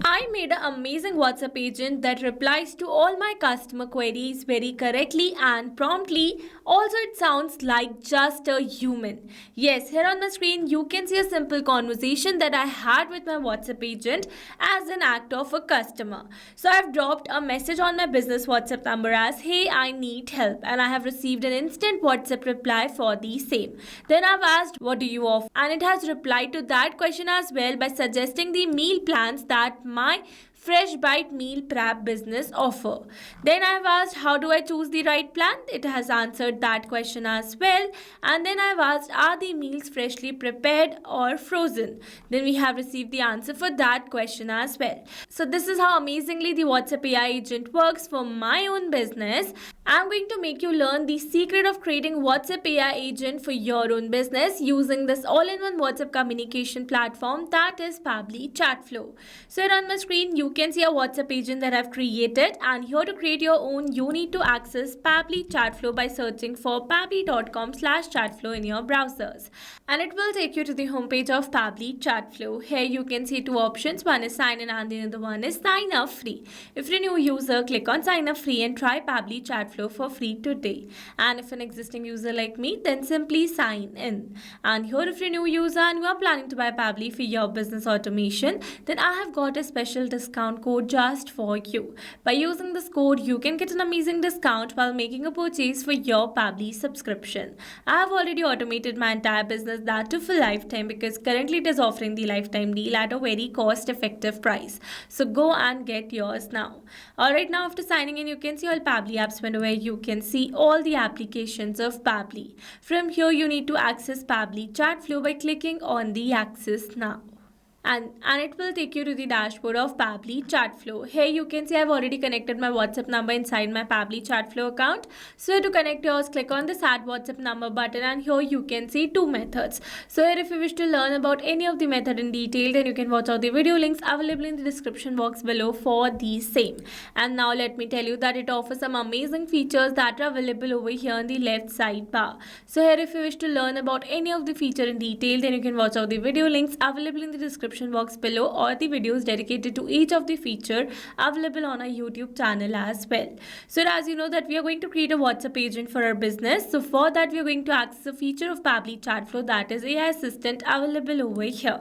I made an amazing WhatsApp agent that replies to all my customer queries very correctly and promptly. Also, it sounds like just a human. Yes, here on the screen, you can see a simple conversation that I had with my WhatsApp agent as an act of a customer. So, I've dropped a message on my business WhatsApp number as, "Hey, I need help," and I have received an instant WhatsApp reply for the same. Then I've asked, "What do you offer?" And it has replied to that question as well by suggesting the meal plans that my Fresh Bite meal prep business offer. Then I've asked, "How do I choose the right plan?" It has answered that question as well. And then I've asked, "Are the meals freshly prepared or frozen?" Then we have received the answer for that question as well. So this is how amazingly the WhatsApp AI agent works for my own business. I'm going to make you learn the secret of creating WhatsApp AI agent for your own business using this all-in-one WhatsApp communication platform that is Pabbly Chatflow. So here on my screen, you can see a WhatsApp agent that I've created, and here to create your own, you need to access Pabbly Chatflow by searching for pabbly.com/chatflow in your browsers. And it will take you to the homepage of Pabbly Chatflow. Here you can see two options. One is sign in and the other one is sign up free. If you're a new user, click on sign up free and try Pabbly Chatflow for free today. And if an existing user like me, then simply sign in. And here if you're a new user and you are planning to buy Pabbly for your business automation, then I have got a special discount code just for you. By using this code, you can get an amazing discount while making a purchase for your Pabbly subscription. I have already automated my entire business, that too for lifetime, because currently it is offering the lifetime deal at a very cost effective price. So go and get yours now. Alright, now after signing in, you can see all Pabbly apps window where you can see all the applications of Pabbly. From here, you need to access Pabbly Chatflow by clicking on the Access Now. And it will take you to the dashboard of Pabbly Chatflow. Here you can see I've already connected my WhatsApp number inside my Pabbly Chatflow account. So to connect yours, click on this Add WhatsApp Number button, and here you can see two methods. So here if you wish to learn about any of the method in detail, then you can watch out the video links available in the description box below for the same. And now let me tell you that it offers some amazing features that are available over here on the left side bar. So here if you wish to learn about any of the feature in detail, then you can watch out the video links available in the description box below, or the videos dedicated to each of the feature available on our YouTube channel as well. So as you know that we are going to create a WhatsApp agent for our business. So for that we are going to access a feature of Pabbly Chatflow, that is AI assistant, available over here.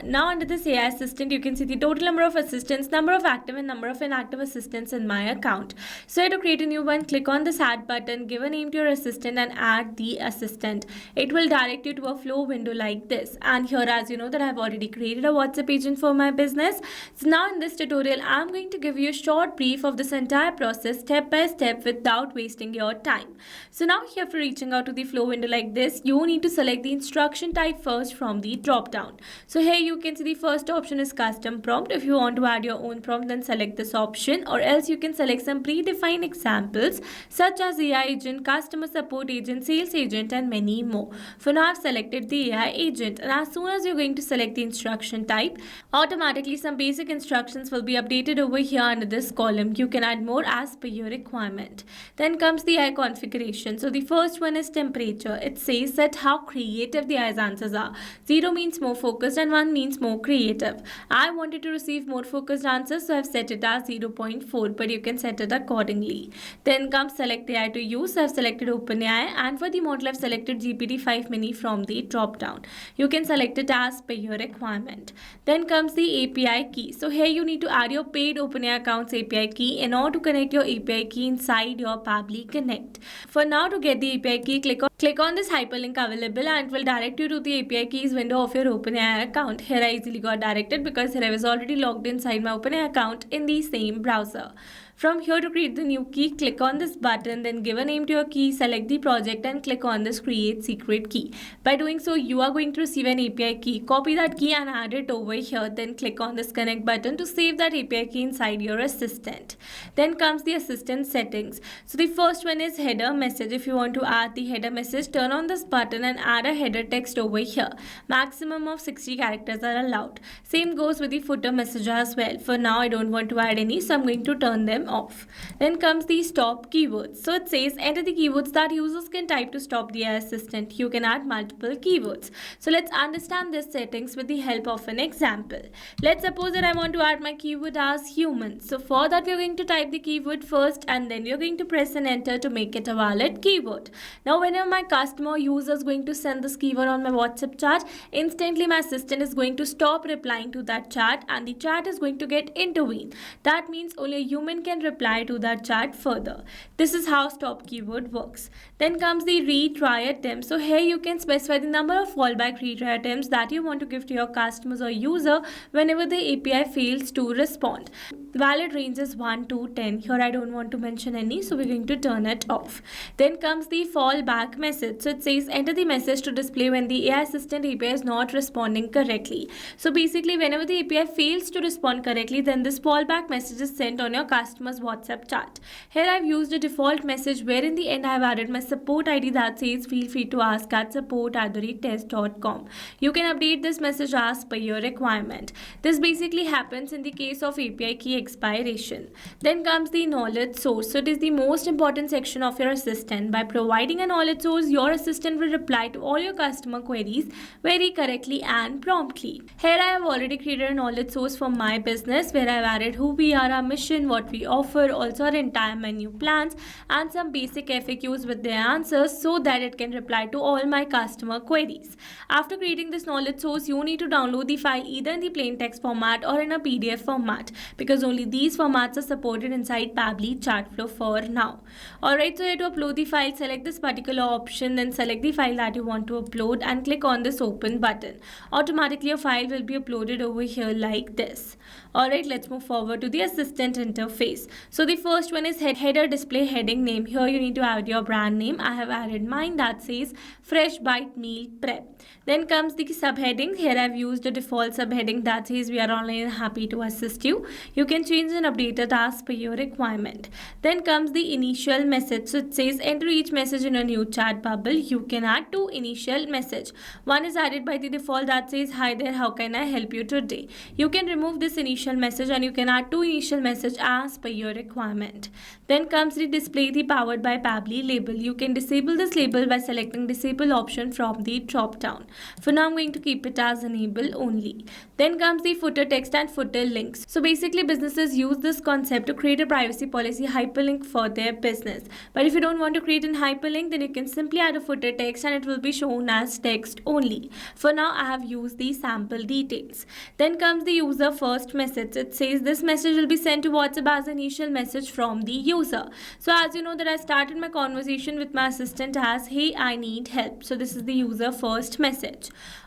Now under this AI assistant, you can see the total number of assistants, number of active and number of inactive assistants in my account. So to create a new one, click on this add button, give a name to your assistant and add the assistant. It will direct you to a flow window like this. And here, as you know that I've already created a WhatsApp agent for my business. So now in this tutorial, I'm going to give you a short brief of this entire process step by step without wasting your time. So now here for reaching out to the flow window like this, you need to select the instruction type first from the drop down. So here you can see the first option is custom prompt. If you want to add your own prompt, then select this option, or else you can select some predefined examples such as AI agent, customer support agent, sales agent, and many more. For now I've selected the AI agent, and as soon as you're going to select the instruction type, automatically some basic instructions will be updated over here under this column. You can add more as per your requirement. Then comes the AI configuration. So the first one is temperature. It says that how creative the AI's answers are. 0 means more focused and 1 means more creative. I wanted to receive more focused answers, so I've set it as 0.4, but you can set it accordingly. Then comes select AI to use. So I've selected OpenAI, and for the model I've selected GPT-5 mini from the drop down. You can select it as per your requirement. Then comes the API key. So here you need to add your paid OpenAI account's API key in order to connect your API key inside your Pabbly Connect. For now, to get the API key, click on this hyperlink available, and it will direct you to the API keys window of your OpenAI account. Here I easily got directed because here I was already logged inside my OpenAI account in the same browser. From here, to create the new key, click on this button, then give a name to your key, select the project, and click on this create secret key. By doing so, you are going to receive an API key. Copy that key and add it over here. Then click on this connect button to save that API key inside your assistant. Then comes the assistant settings. So the first one is header message. If you want to add the header message, turn on this button and add a header text over here. Maximum of 60 characters are allowed. Same goes with the footer message as well. For now, I don't want to add any, so I'm going to turn them them off. Then comes the stop keywords. So it says enter the keywords that users can type to stop the AI assistant. You can add multiple keywords. So let's understand these settings with the help of an example. Let's suppose that I want to add my keyword as human. So for that we're going to type the keyword first and then we're going to press an enter to make it a valid keyword. Now whenever my customer user is going to send this keyword on my WhatsApp chat, instantly my assistant is going to stop replying to that chat and the chat is going to get intervened. That means only a human can reply to that chat further. This is how stop keyword works. Then comes the retry attempt. So here you can specify the number of fallback retry attempts that you want to give to your customers or user whenever the API fails to respond. The valid range is 1 to 10. Here I don't want to mention any, so we're going to turn it off. Then comes the fallback message. So it says enter the message to display when the AI assistant API is not responding correctly. So basically whenever the API fails to respond correctly, then this fallback message is sent on your customer's WhatsApp chat. Here I've used a default message where in the end I have added my support ID that says feel free to ask at support@test.com. You can update this message as per your requirement. This basically happens in the case of API key expiration. Then comes the knowledge source. So it is the most important section of your assistant. By providing a knowledge source, your assistant will reply to all your customer queries very correctly and promptly. Here I have already created a knowledge source for my business where I have added who we are, our mission, what we offer, also our entire menu plans and some basic FAQs with their answers so that it can reply to all my customer queries. After creating this knowledge source, you need to download the file either in the plain text format or in a PDF format because only these formats are supported inside Pabbly Chatflow for now. Alright, so here to upload the file, select this particular option, then select the file that you want to upload and click on this open button. Automatically your file will be uploaded over here like this. Alright, let's move forward to the assistant interface. So the first one is header display heading name. Here you need to add your brand name. I have added mine that says Fresh Bite Meal Prep. Then comes the subheading. Here I've used a default subheading that says we are online and happy to assist you. You can change and update it as per your requirement. Then comes the initial message. So it says enter each message in a new chat bubble. You can add two initial message. One is added by the default that says hi there, how can I help you today? You can remove this initial message and you can add two initial message as per your requirement. Then comes the display the powered by Pabbly label. You can disable this label by selecting disable option from the drop down. For now I'm going to keep it as enable only. Then comes the footer text and footer links. So basically businesses use this concept to create a privacy policy hyperlink for their business. But if you don't want to create an hyperlink, then you can simply add a footer text and it will be shown as text only. For now I have used the sample details. Then comes the user first message. It says this message will be sent to WhatsApp as an initial message from the user. So as you know that I started my conversation with my assistant as hey, I need help. So this is the user first message.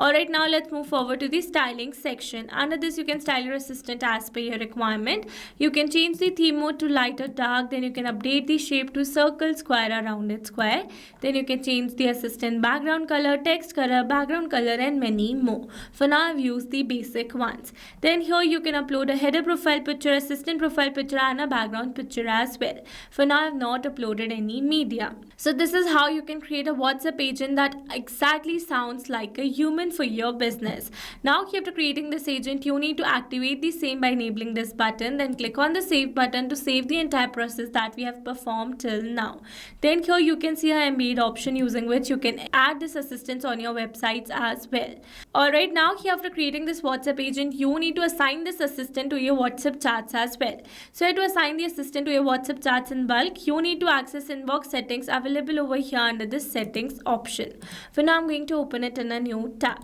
Alright, now let's move forward to the styling section. Under this you can style your assistant as per your requirement. You can change the theme mode to light or dark. Then you can update the shape to circle, square or rounded square. Then you can change the assistant background color, text color, background color and many more. For now I've used the basic ones. Then here you can upload a header profile picture, assistant profile picture and a background picture as well. For now I've not uploaded any media. So this is how you can create a WhatsApp agent that exactly sounds like a human for your business. Now after creating this agent, you need to activate the same by enabling this button. Then click on the save button to save the entire process that we have performed till now. Then here you can see an embed option using which you can add this assistance on your websites as well. Alright, now here after creating this WhatsApp agent, you need to assign this assistant to your WhatsApp chats as well. So to assign the assistant to your WhatsApp chats in bulk, you need to access inbox settings available over here under this settings option. For now I'm going to open it in a new tab.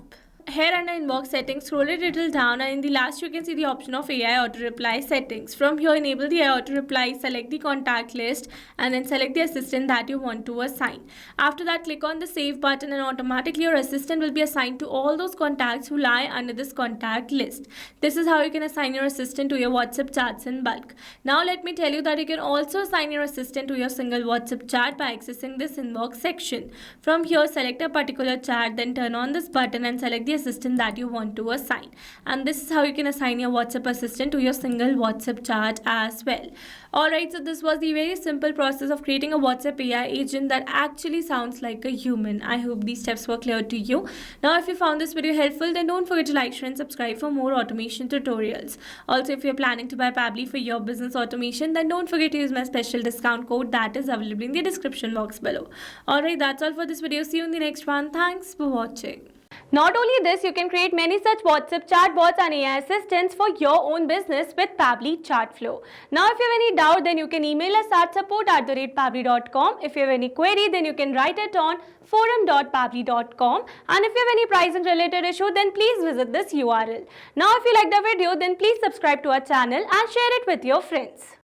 Here under inbox settings, scroll it a little down and in the last you can see the option of AI auto reply settings. From here enable the AI auto reply, select the contact list and then select the assistant that you want to assign. After that click on the save button and automatically your assistant will be assigned to all those contacts who lie under this contact list. This is how you can assign your assistant to your WhatsApp chats in bulk. Now let me tell you that you can also assign your assistant to your single WhatsApp chat by accessing this inbox section. From here select a particular chat, then turn on this button and select the assistant that you want to assign. And this is how you can assign your WhatsApp assistant to your single WhatsApp chat as well. Alright, so this was the very simple process of creating a WhatsApp AI agent that actually sounds like a human. I hope these steps were clear to you. Now, if you found this video helpful, then don't forget to like, share and subscribe for more automation tutorials. Also, if you're planning to buy Pabbly for your business automation, then don't forget to use my special discount code that is available in the description box below. Alright, that's all for this video. See you in the next one. Thanks for watching. Not only this, you can create many such WhatsApp chatbots and AI assistants for your own business with Pabbly Chatflow. Now, if you have any doubt, then you can email us at support@pabbly.com. If you have any query, then you can write it on forum.pabbly.com. And if you have any price and related issue, then please visit this URL. Now, if you like the video, then please subscribe to our channel and share it with your friends.